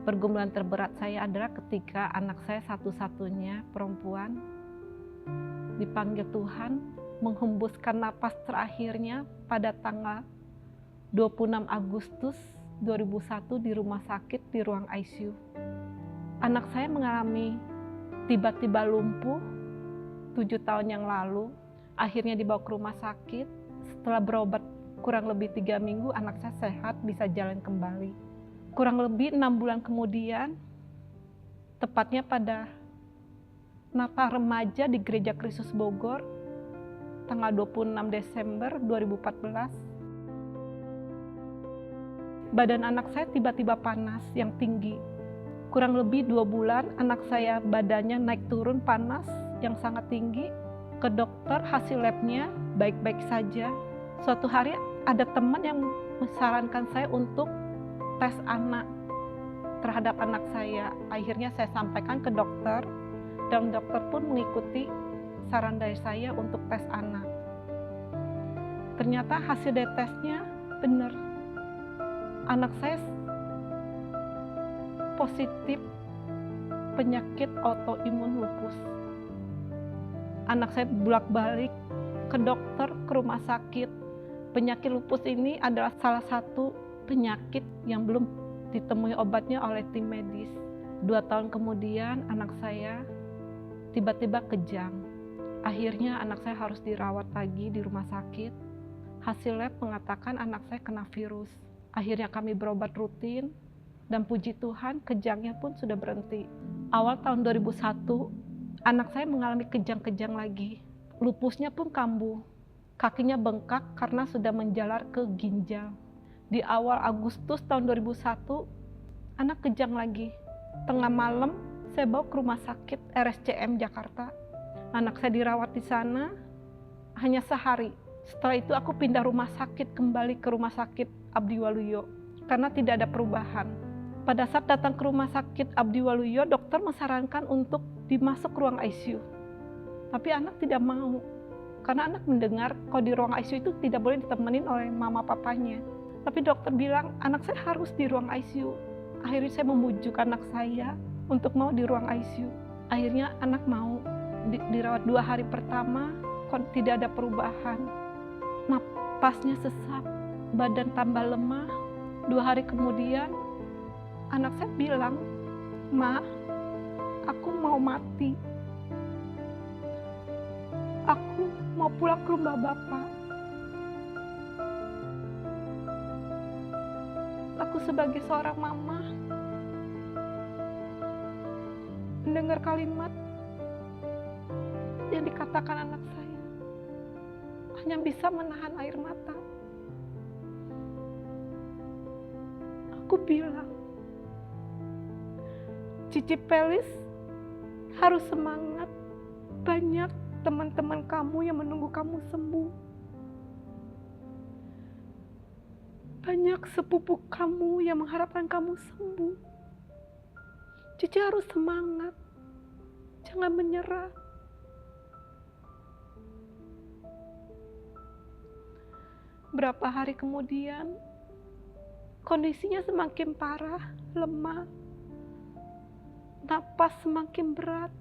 Pergumulan terberat saya adalah ketika anak saya satu-satunya perempuan dipanggil Tuhan menghembuskan napas terakhirnya pada tanggal 26 Agustus 2001 di rumah sakit di ruang ICU. Anak saya mengalami tiba-tiba lumpuh 7 tahun yang lalu, akhirnya dibawa ke rumah sakit. Setelah berobat kurang lebih 3 minggu, anak saya sehat, bisa jalan kembali. Kurang lebih 6 bulan kemudian, tepatnya pada Natal Remaja di Gereja Kristus Bogor, tanggal 26 Desember 2014, badan anak saya tiba-tiba panas yang tinggi. Kurang lebih 2 bulan anak saya badannya naik turun panas yang sangat tinggi. Ke dokter, hasil labnya baik-baik saja. Suatu hari ada teman yang menyarankan saya untuk tes anak terhadap anak saya. Akhirnya saya sampaikan ke dokter, dan dokter pun mengikuti saran dari saya untuk tes anak. Ternyata hasil dari tesnya benar. Anak saya positif penyakit autoimun lupus. Anak saya bolak-balik ke dokter, ke rumah sakit. Penyakit lupus ini adalah salah satu penyakit yang belum ditemui obatnya oleh tim medis. 2 tahun kemudian anak saya tiba-tiba kejang. Akhirnya anak saya harus dirawat lagi di rumah sakit. Hasil lab mengatakan anak saya kena virus. Akhirnya kami berobat rutin, dan puji Tuhan kejangnya pun sudah berhenti. Awal tahun 2001, anak saya mengalami kejang-kejang lagi. Lupusnya pun kambuh. Kakinya bengkak karena sudah menjalar ke ginjal. Di awal Agustus tahun 2001, anak kejang lagi. Tengah malam, saya bawa ke rumah sakit RSCM Jakarta. Anak saya dirawat di sana hanya sehari. Setelah itu aku pindah rumah sakit kembali ke rumah sakit Abdi Waluyo karena tidak ada perubahan. Pada saat datang ke rumah sakit Abdi Waluyo, dokter menyarankan untuk dimasuk ruang ICU. Tapi anak tidak mau, karena anak mendengar kalau di ruang ICU itu tidak boleh ditemenin oleh mama papanya. Tapi dokter bilang anak saya harus di ruang ICU. Akhirnya saya membujuk anak saya untuk mau di ruang ICU. Akhirnya anak mau dirawat 2 hari pertama, kok tidak ada perubahan. Napasnya sesak, badan tambah lemah. 2 hari kemudian anak saya bilang, "Ma, aku mau mati. Aku mau pulang ke rumah Bapak." Aku sebagai seorang mama mendengar kalimat yang dikatakan anak saya, hanya bisa menahan air mata. Aku bilang, "Cici Pelis harus semangat. Banyak teman-teman kamu yang menunggu kamu sembuh. Banyak sepupu kamu yang mengharapkan kamu sembuh. Cici harus semangat. Jangan menyerah." Berapa hari kemudian, kondisinya semakin parah, lemah. Napas semakin berat,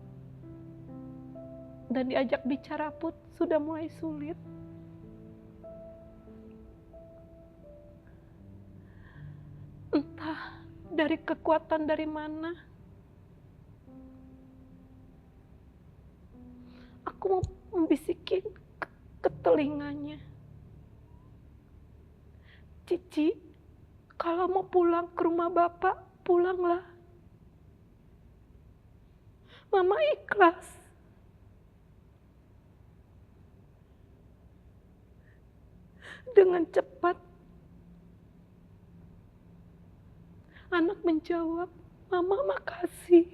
dan diajak bicara pun sudah mulai sulit. Entah dari kekuatan dari mana, aku mau membisikin ke telinganya, "Cici, kalau mau pulang ke rumah Bapak, pulanglah. Mama ikhlas." Dengan cepat, anak menjawab, "Mama, makasih."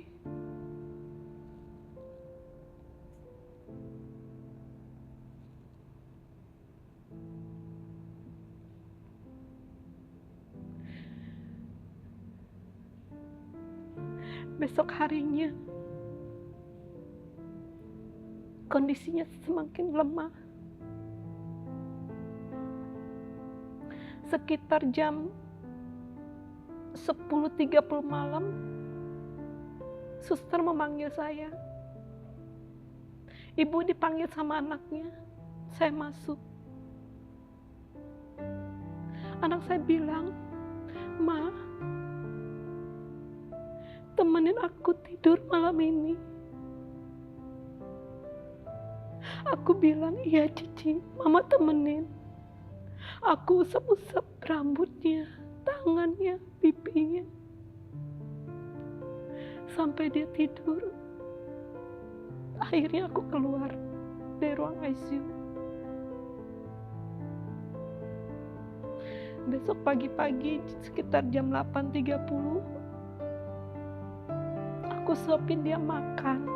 Besok harinya, kondisinya semakin lemah. Sekitar jam 10.30 malam, suster memanggil saya. Ibu dipanggil sama anaknya. Saya masuk. Anak saya bilang, "Ma, temenin aku tidur malam ini." Aku bilang, "Iya Cici, Mama temenin." Aku usap-usap rambutnya, tangannya, pipinya, sampai dia tidur. Akhirnya aku keluar dari ruang ICU. Besok pagi-pagi sekitar jam 8.30, aku suapin dia makan,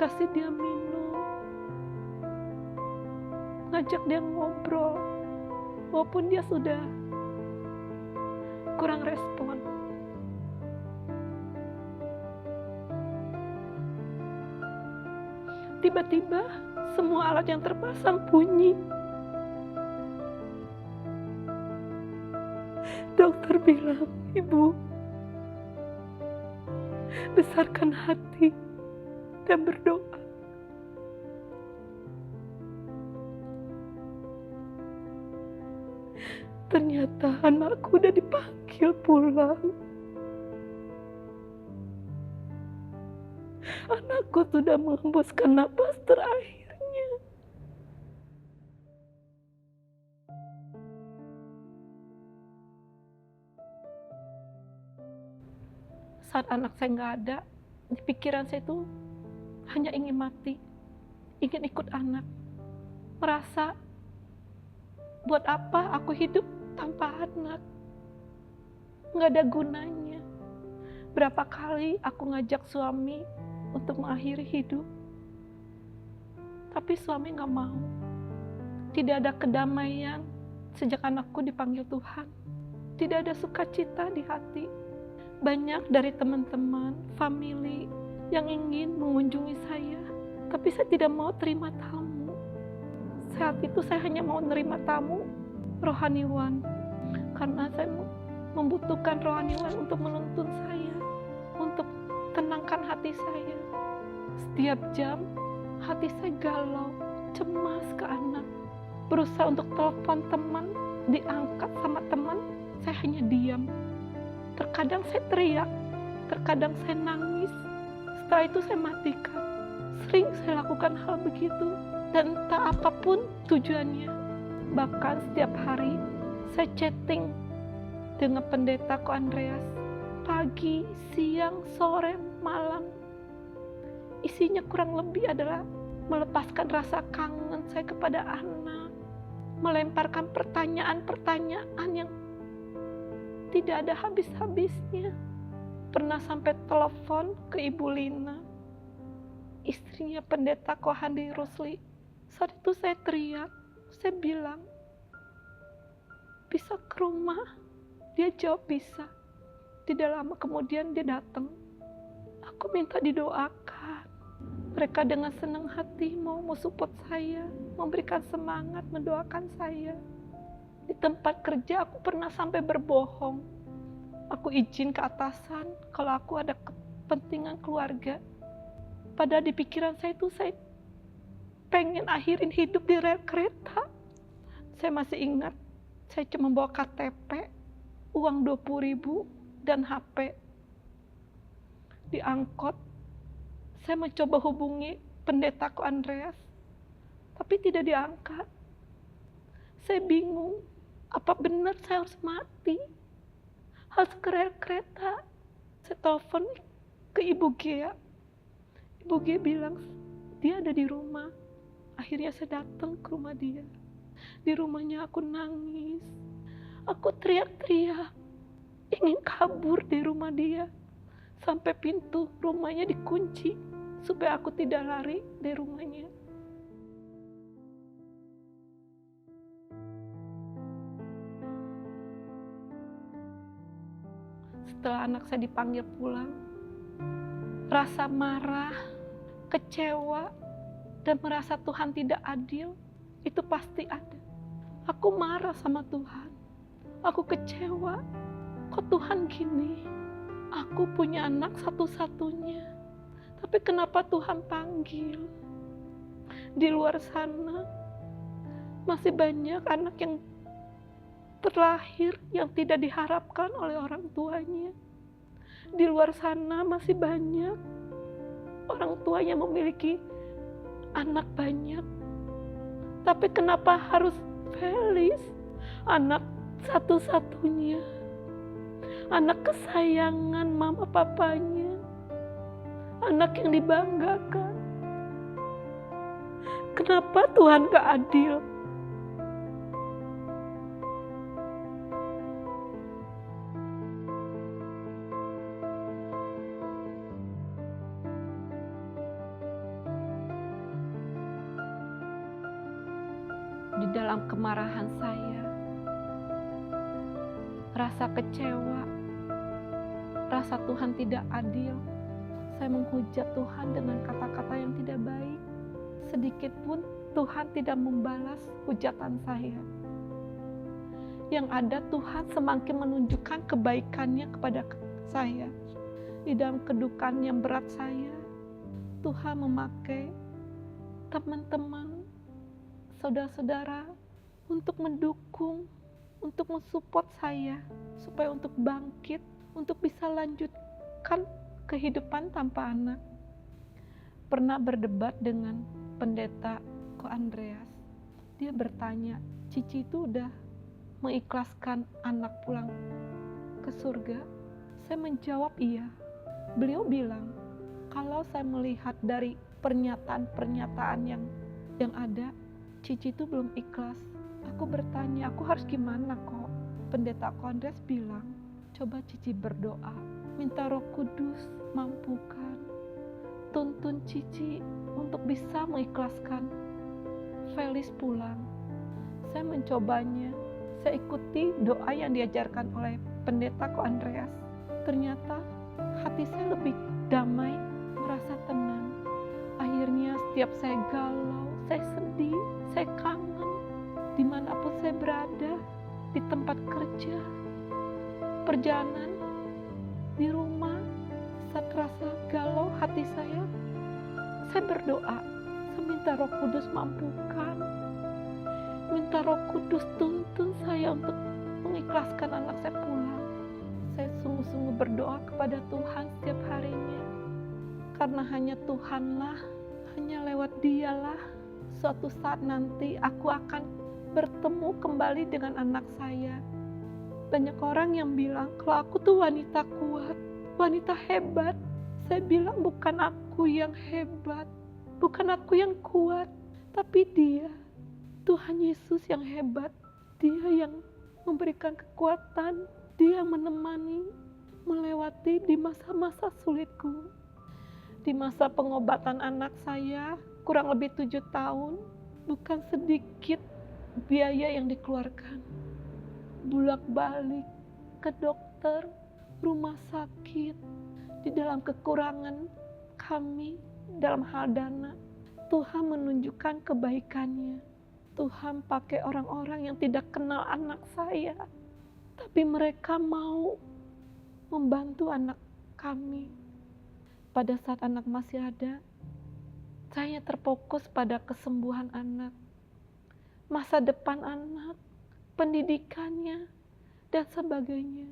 kasih dia minum, ngajak dia ngobrol, walaupun dia sudah kurang respon. Tiba-tiba semua alat yang terpasang bunyi. Dokter bilang, "Ibu, besarkan hati dan berdoa." Ternyata anakku udah dipanggil pulang. Anakku sudah menghembuskan napas terakhirnya. Saat anak saya nggak ada, di pikiran saya itu hanya ingin mati, ingin ikut anak. Merasa, buat apa aku hidup tanpa anak? Nggak ada gunanya. Berapa kali aku ngajak suami untuk mengakhiri hidup, tapi suami nggak mau. Tidak ada kedamaian sejak anakku dipanggil Tuhan. Tidak ada sukacita di hati. Banyak dari teman-teman, famili yang ingin mengunjungi saya, tapi saya tidak mau terima tamu. Saat itu saya hanya mau menerima tamu rohaniwan, karena saya membutuhkan rohaniwan untuk menuntun saya, untuk tenangkan hati saya. Setiap jam hati saya galau, cemas ke anak. Berusaha untuk telepon teman, diangkat sama teman, saya hanya diam. Terkadang saya teriak, terkadang saya nangis. Setelah itu saya matikan. Sering saya lakukan hal begitu, dan entah apapun tujuannya. Bahkan setiap hari saya chatting dengan pendeta Ko Andreas, pagi, siang, sore, malam. Isinya kurang lebih adalah melepaskan rasa kangen saya kepada anak, melemparkan pertanyaan-pertanyaan yang tidak ada habis-habisnya. Pernah sampai telepon ke Ibu Lina, istrinya pendeta Ko Handi Rusli. Saat itu saya teriak, saya bilang, "Bisa ke rumah?" Dia jawab bisa. Tidak lama kemudian dia datang. Aku minta didoakan. Mereka dengan senang hati mau support saya, memberikan semangat, mendoakan saya. Di tempat kerja aku pernah sampai berbohong. Aku izin ke atasan kalau aku ada kepentingan keluarga. Padahal di pikiran saya itu saya pengen akhirin hidup di rel kereta. Saya masih ingat, saya cuma bawa KTP, uang 20.000 dan HP. Di angkot, saya mencoba hubungi pendeta Ko Andreas, tapi tidak diangkat. Saya bingung, apa benar saya harus mati? Harus ke rel kereta? Saya telepon ke Ibu Gia. Ibu Gia bilang, dia ada di rumah. Akhirnya saya datang ke rumah dia. Di rumahnya aku nangis. Aku teriak-teriak, ingin kabur dari rumah dia. Sampai pintu rumahnya dikunci, supaya aku tidak lari dari rumahnya. Setelah anak saya dipanggil pulang, rasa marah, kecewa, dan merasa Tuhan tidak adil, itu pasti ada. Aku marah sama Tuhan, aku kecewa, kok Tuhan gini? Aku punya anak satu-satunya, tapi kenapa Tuhan panggil? Di luar sana masih banyak anak yang terlahir yang tidak diharapkan oleh orang tuanya. Di luar sana masih banyak orang tua yang memiliki anak banyak. Tapi kenapa harus Felis, anak satu-satunya, anak kesayangan mama papanya, anak yang dibanggakan? Kenapa Tuhan gak adil? Di dalam kemarahan saya, rasa kecewa, rasa Tuhan tidak adil, saya menghujat Tuhan dengan kata-kata yang tidak baik. Sedikit pun Tuhan tidak membalas hujatan saya. Yang ada Tuhan semakin menunjukkan kebaikannya kepada saya. Di dalam kedukaan yang berat saya, Tuhan memakai teman-teman, saudara-saudara untuk mendukung, untuk mensupport saya supaya untuk bangkit, untuk bisa lanjutkan kehidupan tanpa anak. Pernah berdebat dengan pendeta Ko Andreas. Dia bertanya, Cici itu udah mengikhlaskan anak pulang ke surga? Saya menjawab iya. Beliau bilang, kalau saya melihat dari pernyataan-pernyataan yang ada, Cici itu belum ikhlas. Aku bertanya, aku harus gimana kok? Pendeta Ko Andreas bilang, coba Cici berdoa, minta Roh Kudus mampukan, tuntun Cici untuk bisa mengikhlaskan Felis pulang. Saya mencobanya, saya ikuti doa yang diajarkan oleh pendeta Ko Andreas. Ternyata hati saya lebih damai, merasa tenang. Akhirnya setiap saya galau, saya sedih, saya kangen, dimanapun saya berada, di tempat kerja, perjalanan, di rumah, saat rasa galau hati saya berdoa, saya minta Roh Kudus mampukan, minta Roh Kudus tuntun saya untuk mengikhlaskan anak saya pulang. Saya sungguh-sungguh berdoa kepada Tuhan setiap harinya, karena hanya Tuhanlah, hanya lewat Dialah suatu saat nanti aku akan bertemu kembali dengan anak saya. Banyak orang yang bilang kalau aku tuh wanita kuat, wanita hebat. Saya bilang bukan aku yang hebat, bukan aku yang kuat, tapi Dia, Tuhan Yesus yang hebat. Dia yang memberikan kekuatan, Dia yang menemani, melewati di masa-masa sulitku. Di masa pengobatan anak saya, kurang lebih 7 tahun, bukan sedikit biaya yang dikeluarkan. Bolak-balik ke dokter, rumah sakit, di dalam kekurangan kami dalam hal dana. Tuhan menunjukkan kebaikannya. Tuhan pakai orang-orang yang tidak kenal anak saya, tapi mereka mau membantu anak kami. Pada saat anak masih ada, saya terfokus pada kesembuhan anak, masa depan anak, pendidikannya, dan sebagainya.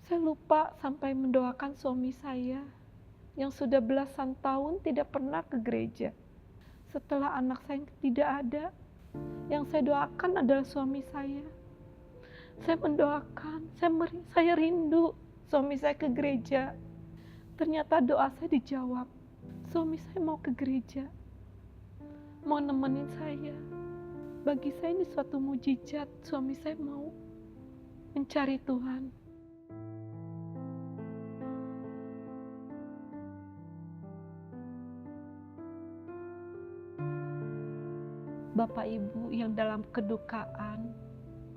Saya lupa sampai mendoakan suami saya yang sudah belasan tahun tidak pernah ke gereja. Setelah anak saya tidak ada, yang saya doakan adalah suami saya. Saya mendoakan, saya rindu suami saya ke gereja. Ternyata doa saya dijawab. Suami saya mau ke gereja, mau nemenin saya. Bagi saya ini suatu mujizat, suami saya mau mencari Tuhan. Bapak Ibu yang dalam kedukaan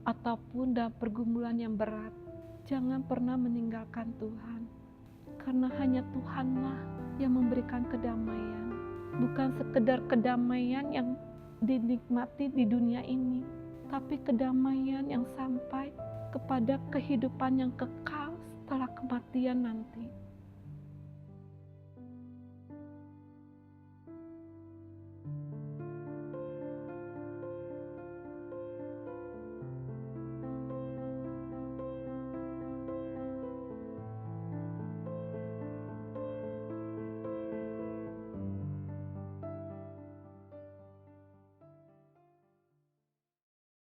ataupun dalam pergumulan yang berat, jangan pernah meninggalkan Tuhan. Karena hanya Tuhanlah yang memberikan kedamaian. Bukan sekedar kedamaian yang dinikmati di dunia ini, tapi kedamaian yang sampai kepada kehidupan yang kekal setelah kematian nanti.